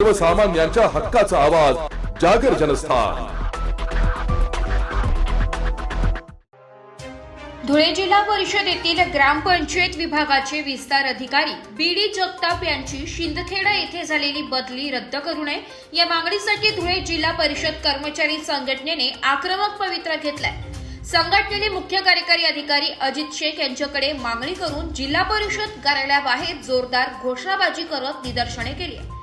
सर्वसामान्यांच्या हक्काचा आवाज जागर जनस्थान। धुळे जिल्हा परिषद येथील ग्रामपंचायत विभागाचे विस्तार अधिकारी बीडी जगताप यांची शिंदखेडा येथे झालेली बदली रद्द करू नये या मागणीसाठी धुळे जिल्हा परिषद कर्मचारी संघटनेने आक्रमक पवित्रा घेतलाय। संघटनेने मुख्य कार्यकारी अधिकारी अजित शेख यांच्याकडे मागणी करून जिल्हा परिषद कार्यालयाबाहेर जोरदार घोषणाबाजी करत निदर्शने केली आहे।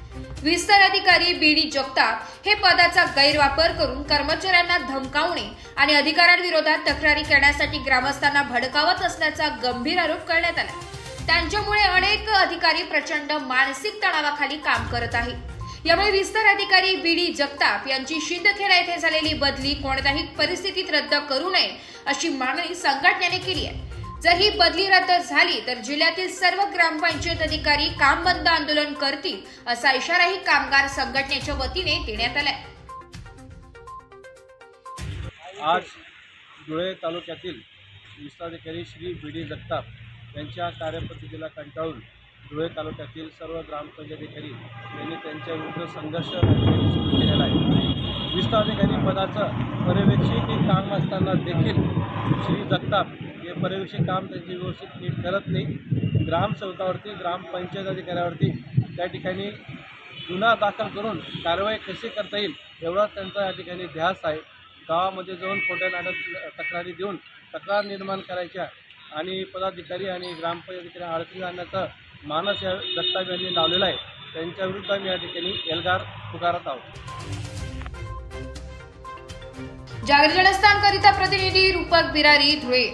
विस्तार अधिकारी बीडी जगताप हे पदाचा गैरवापर करून कर्मचाऱ्यांना धमकावणे आणि अधिकाऱ्यांविरोधात तक्रारी करण्यासाठी ग्रामस्थांना भडकावत असल्याचा गंभीर आरोप करण्यात आला। त्यांच्यामुळे अनेक अधिकारी प्रचंड मानसिक तणावाखाली काम करत आहेत। यामुळे विस्तार अधिकारी बीडी जगताप यांची शिंदखेडा येथे झालेली बदली कोणत्याही परिस्थितीत रद्द करू नये अशी मागणी संघटनेने केली आहे। जर ही बदली रद्द झाली तर जिल्ह्यातील सर्व ग्रामपंचायत अधिकारी काम बंद आंदोलन करतील असा इशाराही कामगार संघटनेच्या वतीने देण्यात आलाय। आज धुळे तालुक्यातील विस्ताराधिकारी श्री बीडी जगताप यांच्या कार्यपद्धतीला कंटाळून धुळे तालुक्यातील सर्व ग्रामपंचायत अधिकारी यांनी त्यांच्या विरुद्ध संघर्ष सुरू केलेला आहे। विस्ताराधिकारी पदाचं पर्यवेक्षक काम असताना देखील श्री जगताप हे पर्यवेक्षक काम त्यांचे व्यवस्थित नीट करत नाही। ग्रामसेवकावरती ग्रामपंचायत अधिकाऱ्यावरती त्या ठिकाणी गुन्हा दाखल करून कारवाई कशी करता येईल एवढा त्यांचा या ठिकाणी ध्यास आहे। गावामध्ये जाऊन खोट्या नाटक तक्रारी देऊन तक्रार निर्माण करायच्या आणि पदाधिकारी आणि ग्रामपंचायत अधिकारी अडचणी आणण्याचा मानस या जगताप यांनी लावलेला आहे। त्यांच्या विरुद्ध आम्ही या ठिकाणी एल्गार पुकारत आहोत। जागर जनस्थान करिता प्रतिनिधी रूपक बिरारी, धुळे।